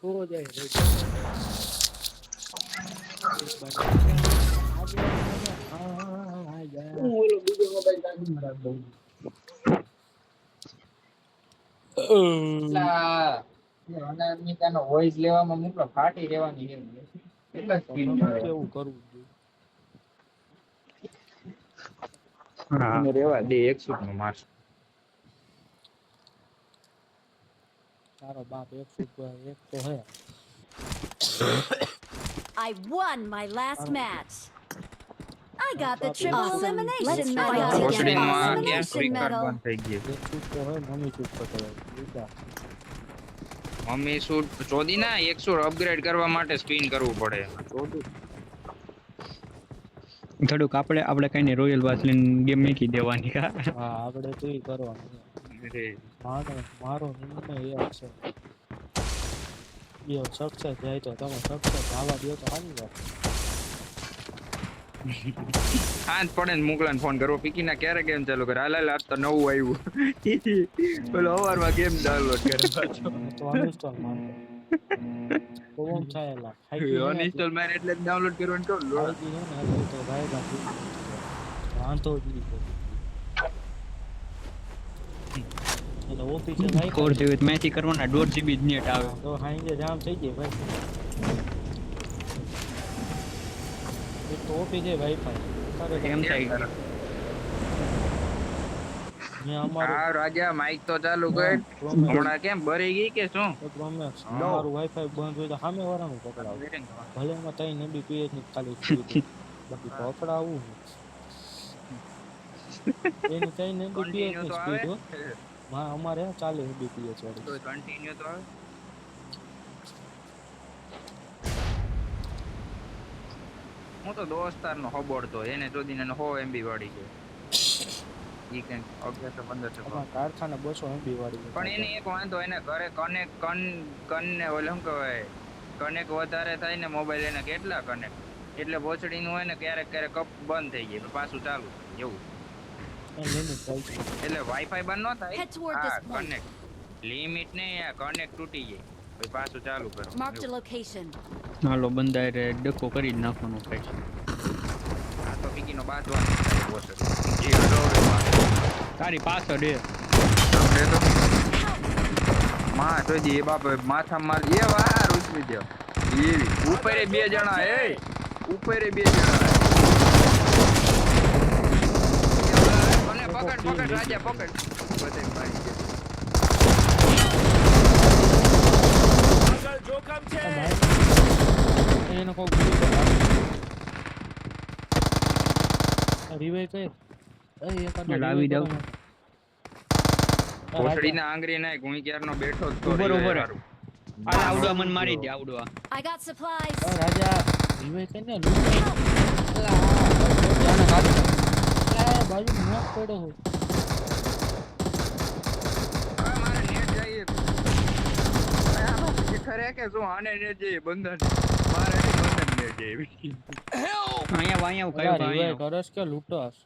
हो जाए रे एक बार आ जा ઓલો બીજો મોબાઈલ દાદી મારા બહુ એટલા અનામિકાનો વોઇસ લેવામાં મોકલો ફાટી રહેવાની છે એટલા સ્પીડ તમે હું માં કેવું કરવું જોઈએ હા એને રેવા દે 100 નો માર્ક્સ તારો બાપ 100 એક તો હે I won my last તારો match. I got the બાપ triple Awesome. Let's elimination fight medal. together. કોસડીનો આ ગયા Elimination ફ્રી કાર્ડ medal. બંધ થઈ ગયો 100 તો હે મમ્મી ચૂપ પકડાય લીધા મમ્મી શું ચોદી ના 100 અપગ્રેડ કરવા માટે સ્પિન કરવું પડે ચોદું થોડુંક આપણે કઈ ને રોયલ પાસ લઈને ગેમ મૂકી દેવાની હા આપણે તો ઈ કરવાનું અરે મારો નિર્ણય એ છે એ સક્સેસ જાય તો તમે સક્સેસ આવવા દો તો સારી વાત હાથ પડે ને મોકલાને ફોન કરવો પીકી ના ક્યારે ગેમ ચાલુ કરે હાલ આજ તો નવું આવ્યું પેલો અવારમાં ગેમ ડાઉનલોડ કરે પાછો તો અનઇન્સ્ટોલ મારતો કોમ ચાયલા અનઇન્સ્ટોલ માર એટલે ડાઉનલોડ કરવાનું કહું લો આઈડી હે ને એટલે તો ભાઈ વાંધો જ નહીં એટલે ઓફિસે જાય કોર જેવી મેથી કરવાના 1.5 GB નેટ આવે તો હાંજે જામ થઈ જાય ભાઈ એક તો ઓફિસે વાઈફાઈ કરે એમ થાય કે ને અમારું હા રાજા માઈક તો ચાલુ કર હમણાં કેમ બરી ગઈ કે શું પ્રોમેક્સ અમારું વાઈફાઈ બંધ હોય તો સામે વાળાનું પકડાવ ભલે એમાં 3 Mbps ની ખાલી સ્પીડ બાકી પકડાવું એની 3 Mbps ની સ્પીડ હો અમારે 40 Mbps વાળી તો કન્ટિન્યુ તો આવે હું તો દોસ્તારનો હબોડતો એને ચોદીને 100 MB વાળી છે ઈ કઈ 1100-1500 અમારા કારખાને 200 MB વાળી પણ એને એક વાંધો એને ઘરે કનેક્ટ કનને ઓલે શું કહેવાય કનેક્ટ વધારે થાય ને મોબાઈલ એને કેટલા કનેક્ટ એટલે બોચડીનું હોય ને ક્યારેક ક્યારેક કપ બંધ થઈ જાય પાછું ચાલુ એવું લિમિટ થાય છે એટલે વાઈફાઈ બંધ ન થાય Head toward હા this point. કનેક્ટ લિમિટ ને કનેક્ટ તૂટી જાય પછી પાછું ચાલુ કરો Marked a location. હાલો બંદા રે ડકો કરી જ નાખવાનું થાય આ તો પીકીનો બાજવાનો થાય બોચડી જી હડો તારી પાછળ એ આપણે તો માં તો જી બાપ માથા માર એ વાર ઉછળી દે એવી ઉપર બે જણા એ ઉપર બે જણા મને પકડ રાજા પકડ બધે મારી આગળ જોખમ છે એનો કોઈ રિવાઈ કઈ લાવી દઉં કોસડીના આંગળી નાખ હું ક્યારનો બેઠો જ તો ઉપર revive ઉપર હારું. આવડવા મને મારી દે આવડવા I got supplies. રાજા રિવાઈ કઈ ને બાજુ નોક પડ્યો હોય હવે મારે નેટ જઈએ ખરે કે શું આને નેટ જઈએ બંધન મારે બંધન નેટ જઈએ અહીંયા કયું રિવાઈ કરસ કે લૂંટસ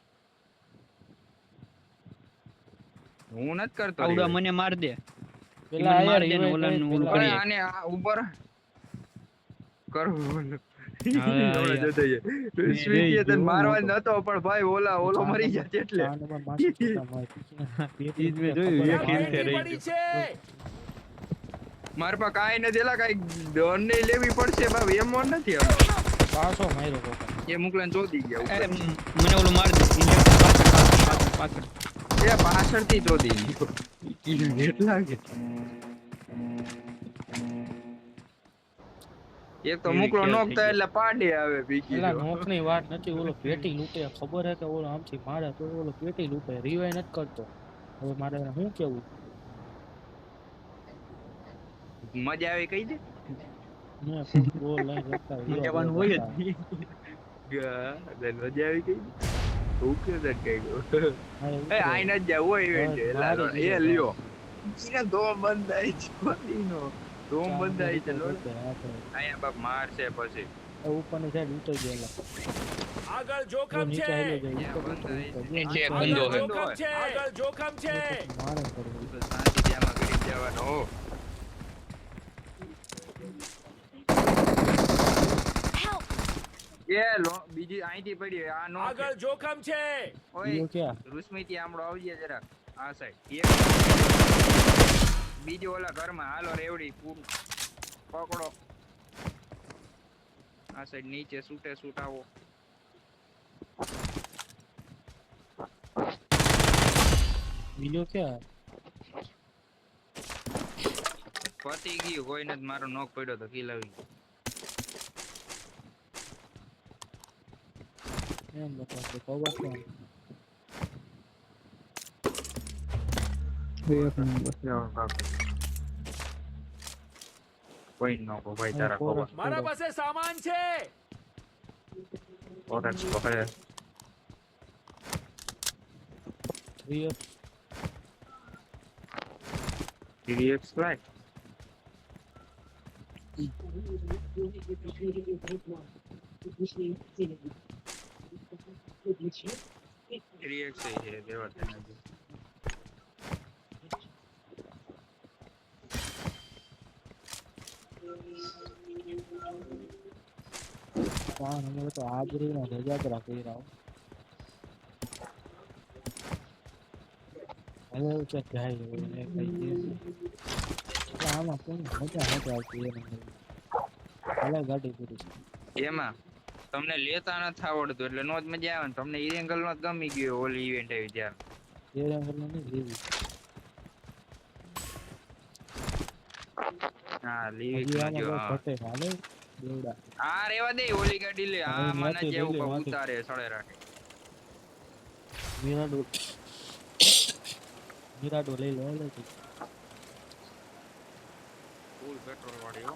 હું નથી કરતો આવડવા revive. મને માર દે પેલા મને માર આયા દે ને revive ઓલાનું કરી, ઓલું પેલા હવે કરીએ. આને આ ઉપર કરું હવે ઓલો જતો છે. સ્વીટીએ તને મારવા જ નતો પણ ભાઈ ઓલો મરી જાય છે એટલે ચાંદ પર માસી પોતા મારી ઈ જ મેં જોયું, એક ખબર હિલ છે. આગળથી પડી છે મારા પાસે કાંઈ નથી એલા કાંઈ ડોન નહીં લેવી પડશે બાપ એમ મોન નથી આમ. પાછો માર્યો પોતા એ મુકલાને ચોદી ગયા ઉપર. મને ઓલું માર દે પાછળ એ પાછળથી ચોદી ગયો એટલા કે એક તો મુકલો નોકતા એટલે પાડે આવે બીજી પેલા નોકની વાત નથી ઓલો પેટી લૂંટે ખબર હે કે ઓલો આમથી મારે તો ઓલો પેટી લૂંટે રિવાઈ નથી કરતો હવે મારે શું કેવું મજા આવે કહી દે મેં બોલ લઈ રખતા જવાનું હોય જ નહીં. મજા આવી કહી દે હું કે તને કહી દઉં એ આઈ ન જાવ હોય ઇવેન્ટ એલા એ લ્યો ઈને દો બંધાઈ છે બનીનો દો બંધાઈ છે લો આયા બાપ માર છે પછી ઉપરની સાઈડ ઉતરી ગયેલા આગળ જોખમ નીચે છે હેલો જાય નીચે નીચે બંધો આગળ હે. જોખમ છે આગળ જોખમ છે મારે કરવું શાંતિ આમાં કરી જવાનો હો એ બીજી અહીંથી પડી આ નો આગળ જોખમ છે. ઓય બીજો ક્યાં રુસ્મિતી આમળો આવજે જરાક આ સાઈડ બીજો ઓલા ઘરમાં હાલો રેવડી પકડો આ સાઈડ નીચે સૂટે સૂટ આવો બીજો ક્યાં પતી ગયું કોઈ નથી મારો નોક પડ્યો તો કિલ આવી એમ બતાવશે કવર ક્યાં એક નંબર કોઈ નોકો ભાઈ તારા ખબર મારા પાસે સામાન છે. ઓરેક્સ પકડે 3x 3x લાઈક છે દેવા તેને અમે તો હાજરીનો રજાદરા કર્યા હવે છે જાય એને કઈ આમાં કોણ મજા નથી આવતી એને હાલે ગાડી પૂરી એમાં તમને લેતા નથી આવડતું એટલે નો જ મજા આવે ને તમને ઈ એંગલ નો જ ગમી ગયો ઓલી ઇવેન્ટ આવી ત્યારે એ રંગનો નહીં લેવી હા લીવી હજી આને જો બહુ ઘટે હાલે બેવડા આ રેવા દે ઓલી ગાડી લે આ મને માથે જેવું લઈ લે, માથે. ઉતારે સળે રાખે મિરાડો લઈ લો લે ફૂલ પેટ્રોલ વાળી હો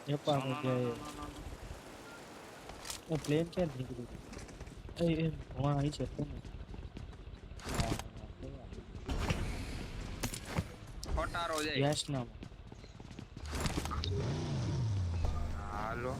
એ પણ એ પ્લેન ક્યાં નીકળ્યું એ વहाँ આવી છે કોને ખટારો જાય યશનામ હાલો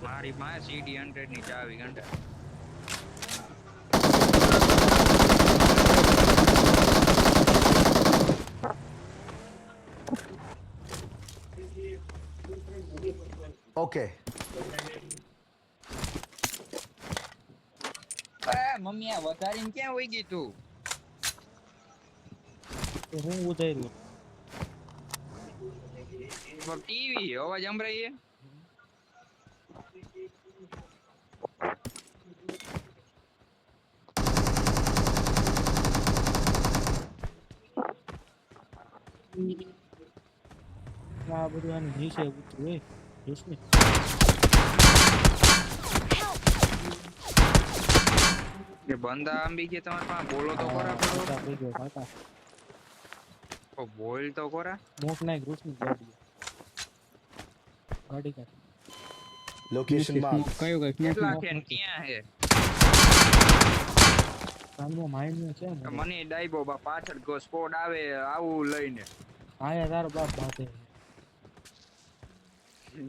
મારી માં સીડી 100 ની ચાવી ઘંટા Okay. મમ્મી આ વધારીને ક્યાં હોઈ ગઈ તું તો હું ઉધાર્યું ટીવી અવાજ સંભળાય આ બધું આની નીચે ઉતર્યું એ જોશની એ બંદા આંબી કે તમારે પાસે બોલો તો ખરા કાકા થઈ ગયો કાકા બોલ તો ખરા મોક નાખ રોશની ગાડી કાઢ Location mark. કયો કઈ કેટલા છે ને ક્યાં છે સામનો માઈન છે ને મને ડાઈબો બા પાછળ ગો સ્કોડ આવે આવું લઈને આયા તારો બાપ બાતે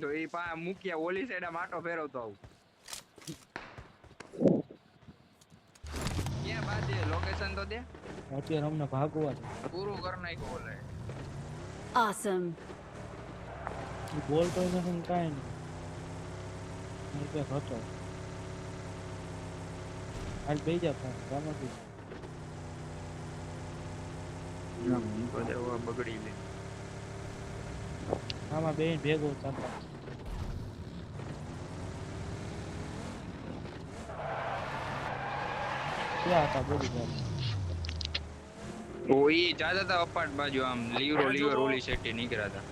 તો એ પા મૂક્યા ઓલી સાઈડ માટો ફેરવતો આવું ક્યાં બાજે લોકેશન તો દે અત્યારે અમને ભાગવા છે પૂરું કર નાખ્યું ઓલે Awesome. બોલ તો નથી કાંઈ નહીં કે હતો હાલ બેસી જા ફોન રામજી બધા બગડી લે આમાં બેન ભેગો થતા ક્યાં હતા બોલી ગયા ઓ ઈ જાતા હતા અપાટ બાજુ આમ લીવર ઓલી સેટી નીકળ્યા હતા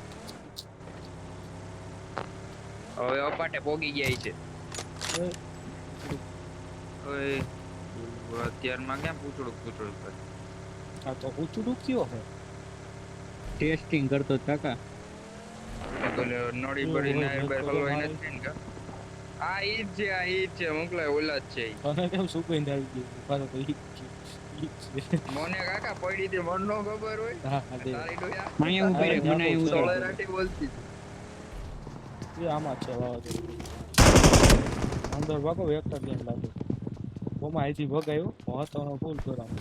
હવે અપાટે પોગી ગયા છે ઓય અત્યારમાં ક્યાં પૂછડું કરે આ તો ઊંચું કયો હે ટેસ્ટિંગ કરતો કાકા એટલે નડી પડી ને બહાર હલવાઈ નથી ને કા આ ઈ જ છે મોકલાય ઓલા જ છે ઈ તને કેમ સુકઈને આવી ગયું પાછો તો ઈ મોને કાકા પડી તે મન નો ખબર હોય હા હા દે તારી ડોયા અહીંયા ઊભી રહે, મને અહીં ઊભી સોળે રહે. રાઠી બોલતી એ આમાં છે વાવાઝોડું અંદર વાગો વેક્ટર ગેમ લાગે ઓમાં આઈથી ભગાયો મહત્વનો ફૂલ કરામ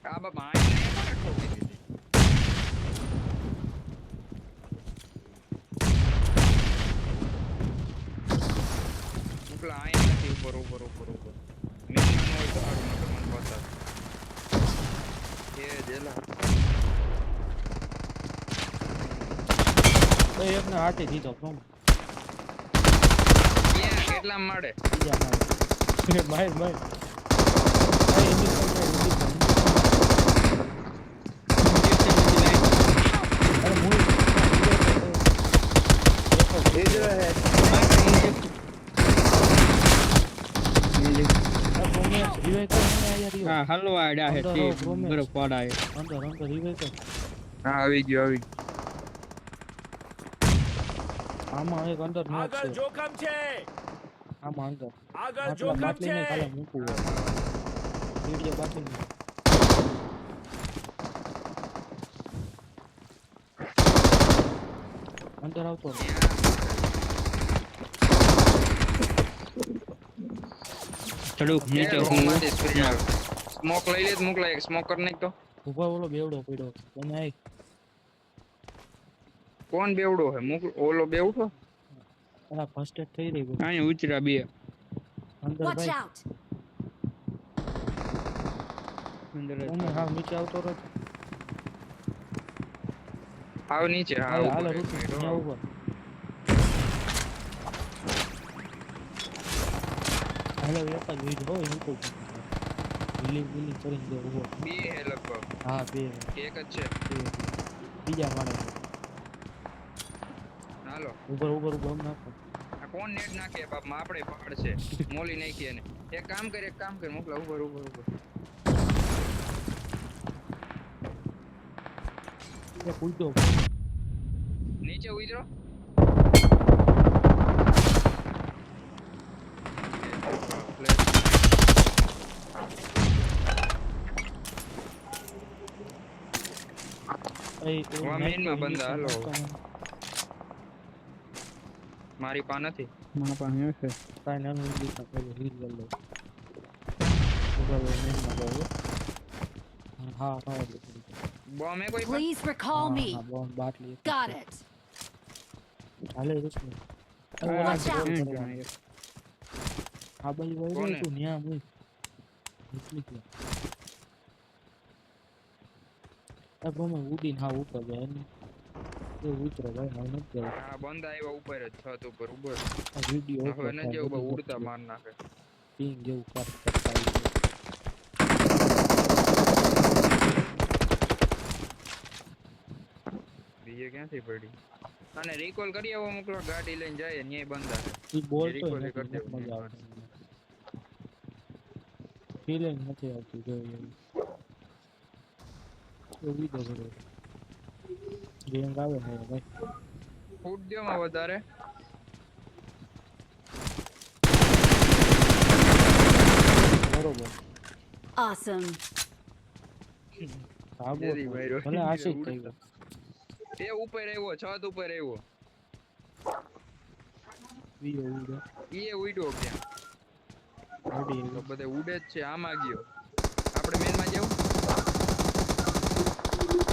આ બાપા આઈને કોને ઠોકી દીધી ઉપલા આઈ નથી ઉપર મેં હોય તો સારું નતો મને બતા એ જેલા તો એકને હાથી દીધો ફ્રોમ ક્યાં કેટલા માડે બીજા મારે માય માય અરે મુઈ એ જો હે હા હલવા આડ્યા હે તે બરફ વાળા હે. અંદર રિવાઈ કર હા આવી ગયો આમાં એક અંદર નો છે આગળ જોખમ છે આમાં અંદર આગળ આટલા જોખમ બાટલી છે ને ખાલી મૂકવું હોય વીડિયો બાટલી ને અંદર આવતો રહે. થોડુંક નીચે હું સ્મોક લઈ લે મોકલાય સ્મોક કર નાખ તો ઉભા ઓલો બેવડો પડ્યો તમે આય કોણ બેવડો હે ઓલો બેવડો એના ફર્સ્ટ એડ થઈ રહી અહીંયા ઉતરા બે અંદર Watch ભાઈ out! અંદર જ. તમે હા નીચે આવતો રહે આવ નીચે હા હાલે ઉપર હાલે એક રૂટ મિનિટ, ત્યાં ઉપર હાલે એક જ વીડ હોય હું તો વિલી કરીને દે ઉભો બે હે લગભગ હા બે એક જ છે બે. બીજા મારે હાલો ઉપર બમ નાખો આ કોણ નેટ નાખે બાપ માં આપણે પકડ છે મોલી નાખી એને એક કામ કર મોકલા ઉપર એ કૂદો નીચે ઉતરો વા મેઇનમાં બંદા, હાલો. મારી પા નથી મારા પાસે હશે. કાંઈ નાનું ઇંગ્લિશ ના પેલું હીલ લઈ લો ઉપર મેનમાં ગયો હા બોમ્બ હે કોઈ પર Please recall me. બોમ બાટલી Got it. હાલે રૂસને Watch out. ક્યાં જણા યાર? આ બાજુ કોને? વળી તું ન્યા મૂક નીકળી ગયો આ બોમ ઉડીને હા ઉપર જાય ને એ ઉતરો ભાઈ હવે નથી જાય હા બંદા આવ્યા ઉપર જ છત ઉપર ઉભો આ વિડિયો હવે ન જેવું બહુ ઉડતા માર નાખે પિંગ જેવું કરતા બીજે ક્યાંથી પડી અને રિકોલ કરી આવો મોકલો ગાડી લઈને જાય ન્યાય બંદા છે ઈ બોલતો recall નથી કરી દેવું. મજા આવે ફીલિંગ નથી આવતી જો એ વિડિયો કરો ગેમ આવે ને ભાઈ ફૂટ દ્યો માં વધારે બરોબર Awesome. ભાગો જલ્દી માર્યો. ભલે આશિક થઈ ગયો તે ઉપર આવ્યો છત ઉપર આવ્યો વિડિયો ઈ ઉડ્યો ક્યાં રેડી તો બધે ઉડે જ છે આમાં ગયો આપણે મેન માં જાવ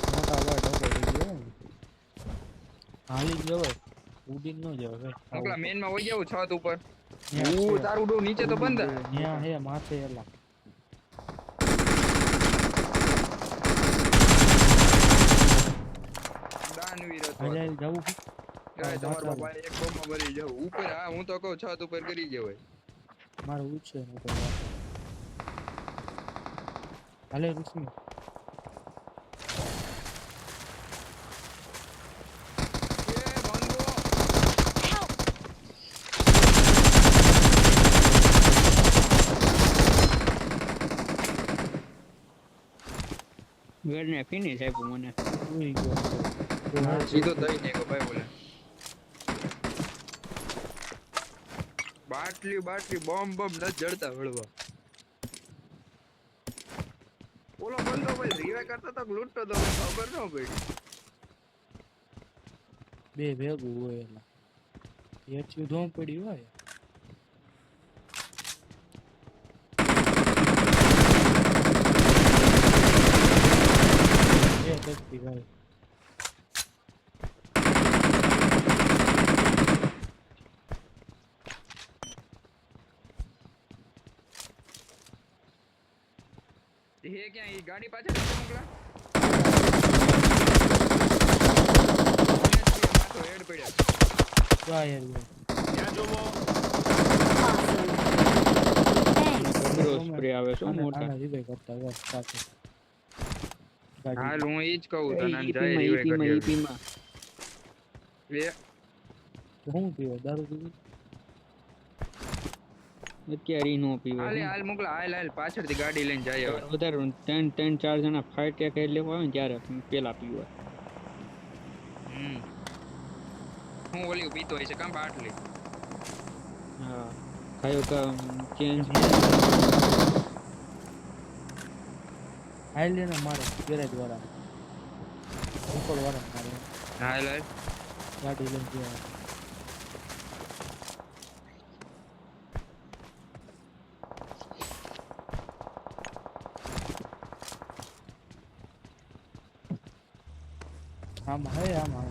મોટા ભાઈ ડબો થઈ ગયો હાલી ગયો ઉડીન નો જાવ ભાઈ મોકલા મેન માં વઈ જાવ છત ઉપર ન્યા ऊ છે. તારું ડો નીચે તો બંધ ન્યા હે માથે એલા દાનવીર હતો હજાર જવું ગાય તમારો ભાઈ એક બોમ્બમાં મરી જાવ ઉપર હા હું તો કહું છત ઉપર કરી જવાય મારે ઉછે ને તો હાલે રૂસમી એ બંધો Help! ગરને ફિનિશ આપ્યું મને. ઉઈ ગયો સીધો દઈ દેગો ભાઈ બોલે બાટલી બોમ્બ ન જડતા વળવા. ઓલો બંદો ભાઈ રીવા કરતો તો લૂંટતો તો ખબર ન પડી. બે ભેગું હોય એલા એચ્યુ ધોમ પડી હોય એ દસતી ભાઈ એ ક્યાં ઈ ગાડી પાછળ મોકલા માથો હેડ પડ્યા વાયર ત્યાં જોવો Awesome. Thanks. સ્પ્રે આવે છે મોટા આના રીવે કરતા બસ સાથે હાલ હું ઈ જ કહું તને ઈપી જાય માં રીવે ઈપી માં કરી ઈપી માં એ હું પીવો દારૂ પીવું અત્યારે ઈ નો પીવો હાલ મોકલા હાલ પાછળથી ગાડી લઈને જાય હવે વધારે 3-4 જણા ફાઈટ કે લેવા આવે ને ત્યારે પેલા પીવા હું ઓલી પીતો હોય છે કામ બાટલી હા ખાયો કા ચેન્જ હાઈ લેને મારે ગેરેજ વાળા ઉપર વાળા મારે હાલ ગાડી લઈને ગયા આમાં હે આમાં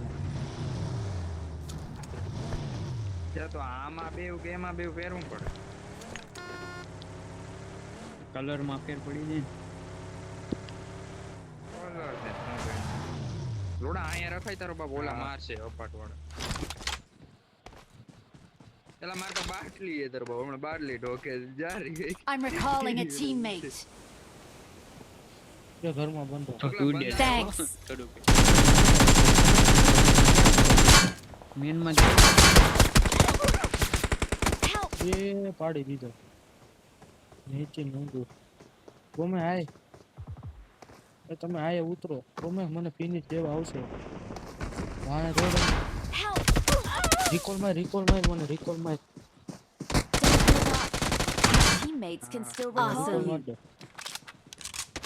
તો આમાં બેવ કે એમાં બેવ ફેરવું પડે કલર માં ફેર પડી જાય લોડા અહીંયા રખાય તારો બાપ ઓલા મારશે અપાટ વાળા એલા માર તો બાટલી એ તારો બાપ હમણાં બાટલી ઢોકે જારી ગઈ I'm recalling a teammate. કે ઘરમાં બંધો Thanks. મેન માં Help. એ પાડી દીધો નીચે નંગુ ગમે આય એ તમે આય ઉતરો ગમે મને ફિનિશ દેવા આવશે વાય રોડ Help. રિકોલ માં મને રિકોલ માં Teammates can still recall you.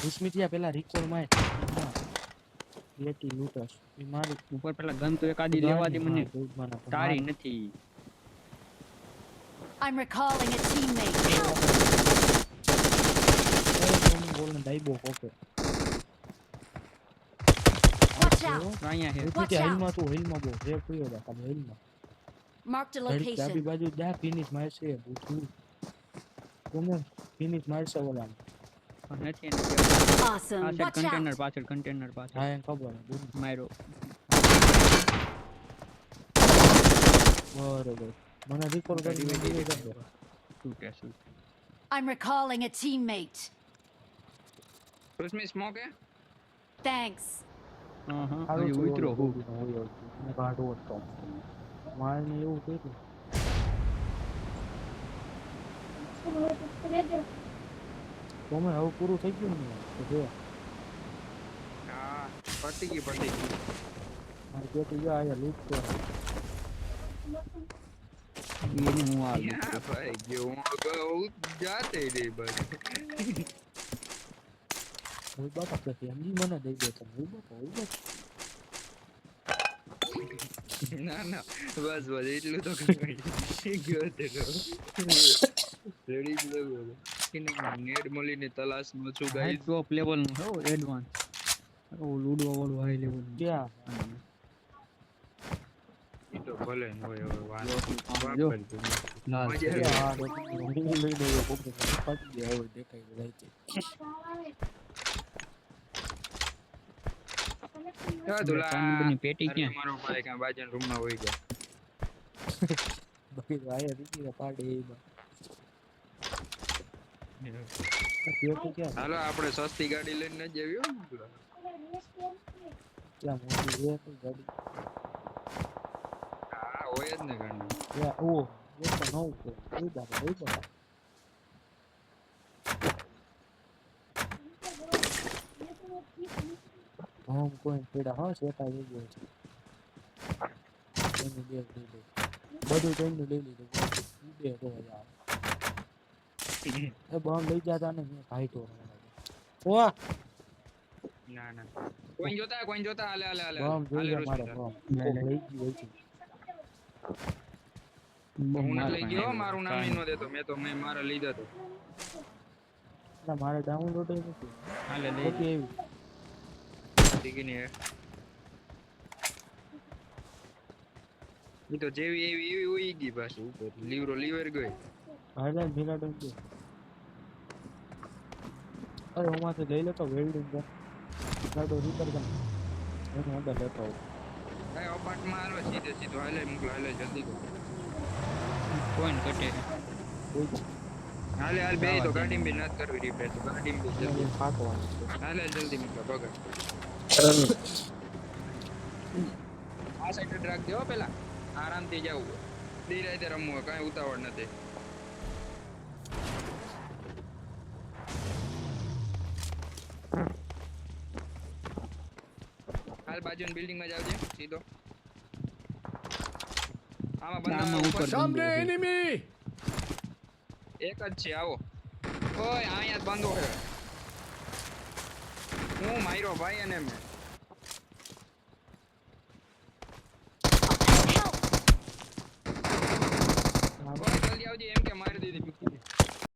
દુશ્મિતિયા પેલા રિકોલ માં લેટી લૂટસ એ મારી ઉપર પેલા ગન તો એકાદી લેવા દે મને તારી નથી I'm recalling a teammate. Help. બોલને ડાઈબો કોપે Watch out. અહીંયા હે Watch out. હિલમાં તું હિલમાં બો જે પીયો દા તમે હિલમાં Marked a ડાબી location. બાજુ દા ફિનિશ મારશે બુધું તમે ફિનિશ મારશે ઓલા નથી Awesome. Watch પાછળ out. કન્ટેનર પાછળ હા એમ ખબર મારો બરોબર મને રિકોલ કરી દીધી કરજો શું કે શું I'm recalling a teammate. ઉસમે સ્મોક હે Thanks. હા હા હારું હજી છે, ઉતરો ઓલો હું હોય ને કાઢો તો મારને એવું કર્યું તમે હવે પૂરું થઈ ગયું ને તો જો હા પતી ગઈ મારે પેટી ગયા આયા લૂટ તો એને હું આ યા ભાઈ ગયો હું અગાઉ જાતે નહીં બસ હું બાપા કે એમની મને દઈ દે તો હું બાપા ના બસ એટલું તો ગયો તે રેડી જ લાગ્યો નેડ મોલીની તલાશમાં છું હાઈ ગાઈસ ટોપ લેવલ નું હો એડવાન્સ ઓ લૂડો વાળું હાઈ લેવલ ક્યાં ઈ તો ભલે ન હોય હવે વાત જો વાપરજો. લાલ મજા કે આ હું લઈ દઉં કોક ફાટી ગયા હવે દેખાય જાય છે હા દુલા ચાંદની પેટી અરે ક્યાં મારો ભાઈ કાં બાજુના રૂમમાં હોઈ ગયા બાકી આયા દીધી પાડી પેટી ક્યાં હાલો આપણે સસ્તી ગાડી લઈને ન જવી હો દુલા. ક્યાં મોટી છે તો ગાડી હા હોય જ ને ગાડી ક્યાં ઓ એ તો નવું છે એ બાબા એ બાબા કોઈ પેડા હા સેટા થઈ ગયો છે એની બે થઈ ગઈ બધું ટ્રેન લઈ લીધું બે તો યાર એ બોમ્બ લઈ જતા ને મેં ભાઈ તો ઓહ ના ના કોઈ જોતા હાલે બોમ્બ જોઈ લે મારો બોમ્બ લઈ ગયો છે હું ના લઈ ગયો મારું નામ ઈ નો દેતો મેં મારા લીધા તો ના મારે ડાઉનલોડ નથી હાલે લઈ ઓકે એવી દીકીની ઈ તો જેવી એવી ઉઈ ગઈ પાછી ઉપર લીવર ગઈ હાલે ભેગા ડોન દે અરે હું માથે લઈ લેતો વેલ્ડિંગ ગન ગાડો રીપર ગન એને અંદર લેતો કઈ અપાર્ટ માં આલો સીધો હાલે મોકલો હાલે જલ્દી કરો કોઈન કટે હાલ બે તો ગાડી બી નત કરવી રિપેર તો ગાડી બી જલ્દી ફાટવાનું હાલે જલ્દી મોકલો બગડ આ સાઈડ રાખ દેવો પેલા આરામથી જાવ ધીરે રમવું કઈ ઉતાવળ નથી હાલ બાજુની બિલ્ડિંગ માં જાવજે સીધો આમાં બંદા ઉપર सामने एनिमी એક જ છે આવો ઓય અહીંયા જ બંધો છે હું માર્યો ભાઈ અને મેં